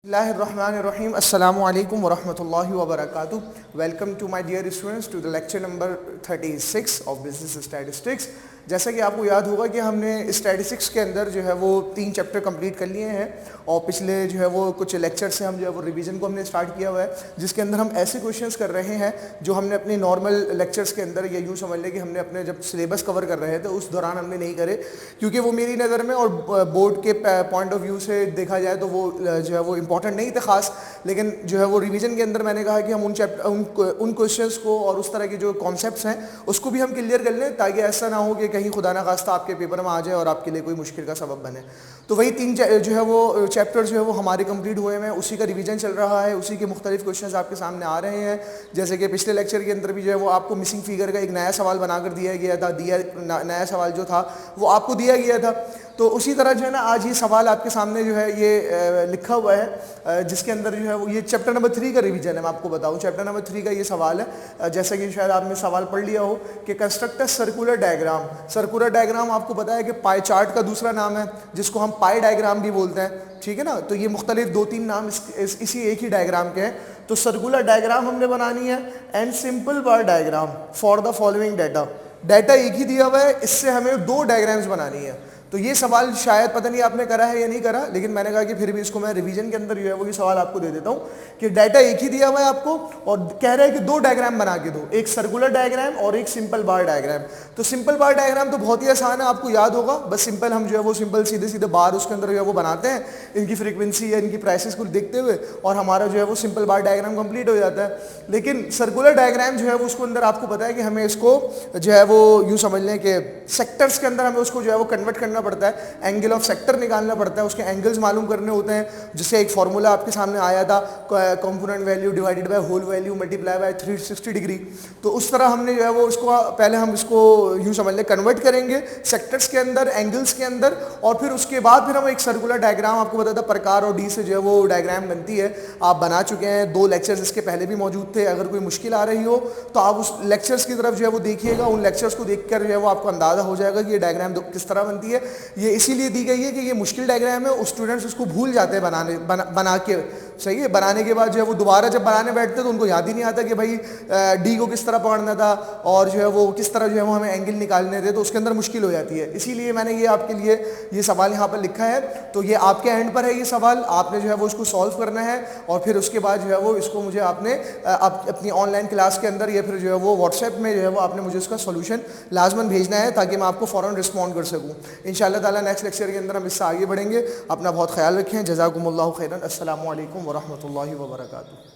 Bismillahirrahmanirrahim. Assalamu alaikum wa rahmatullahi wa barakatuh. Welcome to my dear students to the lecture number 36 of business statistics. जैसा कि आपको याद होगा कि हमने स्टैटिस्टिक्स के अंदर जो है वो 3 चैप्टर कंप्लीट कर लिए हैं और पिछले जो है वो कुछ लेक्चर से हम जो है वो रिवीजन को हमने स्टार्ट किया हुआ है, जिसके अंदर हम ऐसे क्वेश्चंस कर रहे हैं जो हमने अपने नॉर्मल लेक्चर्स के अंदर, या यूँ समझ लें कि हमने अपने जब सिलेबस कवर कर रहे थे उस दौरान हमने नहीं करे, क्योंकि वो मेरी नज़र में और बोर्ड के पॉइंट ऑफ व्यू से देखा जाए तो वो जो है वो इम्पॉर्टेंट नहीं थे खास, लेकिन जो है वो रिवीजन के अंदर मैंने कहा कि हम उन क्वेश्चंस को और उस तरह के जो कॉन्सेप्ट्स हैं उसको भी हम क्लियर कर लें, ताकि ऐसा ना हो कि कहीं खुदा ना खास्ता आपके पेपर में आ जाए और आपके लिए कोई मुश्किल का सबब बने। तो वही 3 जो है वो चैप्टर जो है वो हमारे कंप्लीट हुए हैं, उसी का रिवीजन चल रहा है, उसी के मुख्तलिफ क्वेश्चंस आपके सामने आ रहे हैं। जैसे कि पिछले लेक्चर के अंदर भी जो है वो आपको मिसिंग फिगर का एक नया सवाल बनाकर दिया गया था, नया सवाल जो था वो आपको दिया गया था। तो उसी तरह जो है ना आज ये सवाल आपके सामने जो है ये लिखा हुआ है, जिसके अंदर जो है वो ये चैप्टर नंबर 3 का रिवीजन है। मैं आपको बताऊं चैप्टर नंबर 3 का ये सवाल है, जैसा कि शायद आपने सवाल पढ़ लिया हो कि construct circular diagram. Circular diagram आपको पता है कि पाई चार्ट का दूसरा नाम है, जिसको हम पाई डायग्राम भी बोलते हैं, ठीक है ना। तो ये मुख्तलिफ 2-3 नाम इसी एक ही डायग्राम के हैं। तो सर्कुलर डायग्राम हमने बनानी है and simple bar diagram for the following data एक ही दिया हुआ है, इससे हमें 2 डायग्राम्स बनानी है। तो ये सवाल शायद पता नहीं आपने करा है या नहीं करा, लेकिन मैंने कहा कि फिर भी इसको मैं रिवीजन के अंदर जो है वो ये सवाल आपको दे देता हूँ कि डाटा एक ही दिया हुआ है आपको और कह रहा है कि 2 डायग्राम बना के दो, एक सर्कुलर डायग्राम और एक सिंपल बार डायग्राम। तो सिंपल बार डायग्राम तो बहुत ही आसान है, आपको याद होगा। बस सिंपल हम जो है वो सिंपल सीधे सीधे बार उसके अंदर जो है वो बनाते हैं इनकी फ्रीक्वेंसी या इनकी प्राइसेस को देखते हुए, और हमारा जो है वो सिंपल बार डायग्राम कंप्लीट हो जाता है। लेकिन सर्कुलर डायग्राम जो है वो उसको अंदर आपको पता है कि हमें इसको जो है वो यूँ समझ लें कि सेक्टर्स के अंदर हमें उसको जो है वो कन्वर्ट करना पड़ता है, एंगल ऑफ सेक्टर निकालना पड़ता है, उसके एंगल्स मालूम करने होते हैं, जिससे एक फार्मूला आपके सामने आया था, component value divided by whole value multiply by 360 degree. तो उस तरह हमने जो है वो उसको पहले हम इसको यूँ समझ लें कन्वर्ट करेंगे सेक्टर्स के अंदर, एंगल्स के अंदर, और फिर उसके बाद फिर हम एक सर्कुलर डायग्राम, आपको पता था प्रकार और डी से जो है वो डायग्राम बनती है, आप बना चुके हैं। 2 लेक्चर्स इसके पहले भी मौजूद थे। अगर कोई मुश्किल आ रही हो तो आप उस लेक्चर्स की तरफ जो है वो देखिएगा, उन लेक्चर्स को देखकर जो है वो आपको अंदाजा हो जाएगा कि ये डायग्राम किस तरह बनती है। ये इसीलिए दी गई है कि ये मुश्किल डायग्राम है, उस स्टूडेंट्स उसको भूल जाते हैं बना के, सही है। बनाने के बाद जो है वो दोबारा जब बनाने बैठते हैं तो उनको याद ही नहीं आता कि भाई डी को किस तरह पकड़ना था और जो है वो किस तरह जो है वो हमें एंगल निकालने थे, तो उसके अंदर मुश्किल हो जाती है। इसीलिए मैंने ये आपके लिए ये सवाल यहाँ पर लिखा है। तो ये आपके एंड पर है ये सवाल, आपने जो है वो उसको सॉल्व करना है और फिर उसके बाद जो है वो इसको मुझे आपने अपनी ऑनलाइन क्लास के अंदर या फिर जो है वो व्हाट्सएप में जो है वो आपने मुझे उसका सोल्यूशन लाजमन भेजना है, ताकि मैं आपको फ़ौरन रिस्पॉन्ड कर सकूँ। इंशाअल्लाह ताला नेक्स्ट लेक्चर के अंदर हम इससे आगे बढ़ेंगे। अपना बहुत ख्याल रखें। जज़ाकुमुल्लाहु खैरन। अस्सलामु अलैकुम व रहमतुल्लाहि व बरकातुहू।